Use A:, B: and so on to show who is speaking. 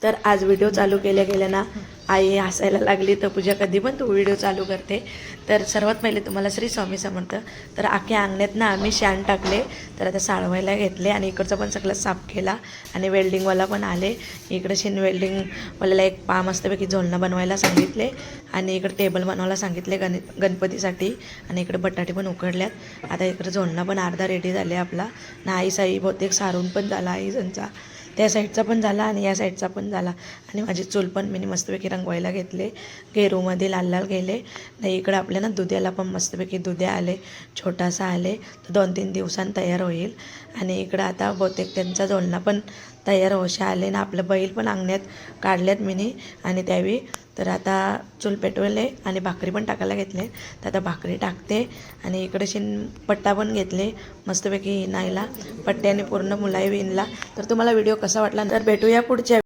A: तर आज व्हिडिओ चालू केल्या ना आई हसायला लागली, तर पूजा कधी पण तू व्हिडिओ चालू करते. तर सर्वात पहिले तुम्हाला श्री स्वामी समर्थ. तर अख्ख्या अंगणात ना आम्ही शान टाकले, तर आता साळवायला घेतले आणि इकडचं पण सगळं साफ केला आणि वेल्डिंगवाला पण आले. इकडे शिन वेल्डिंगवाल्याला एक मस्तपैकी झोलणं बनवायला सांगितले आणि इकडे टेबल बनवायला सांगितले गणपतीसाठी आणि इकडे बटाटे पण उकडल्यात. आता इकडे झोलणं पण अर्धा रेडी झाले आपला ना. आई साई बहुतेक सारून पण झाला आई जणचा, त्या साईडचा पण झाला आणि या साईडचा पण झाला. आणि माझी चूल पण मी मस्तपैकी रंगवायला घेतले, गेरूमध्ये लाल लाल गेले. नाही इकडं आपल्या ना दुध्याला पण मस्तपैकी दुध्या आले, छोटासा आले, तर 2-3 दिवसांनी तयार होईल. आणि इकडं आता बहुतेक त्यांचा झोलणा पण तयार होशा आले ना. आपलं बैल पण अंगण्यात काढल्यात मिनी आणि त्यावेळी. तर आता चूल पेटवले आणि भाकरी पण टाकायला घेतले, तर आता भाकरी टाकते. आणि इकडे पट्टा पण घेतले मस्तपैकी नाहीला पट्ट्याने पूर्ण मुलाई विणला. तर तुम्हाला व्हिडिओ कसा वाटला तर भेटूया पुढच्या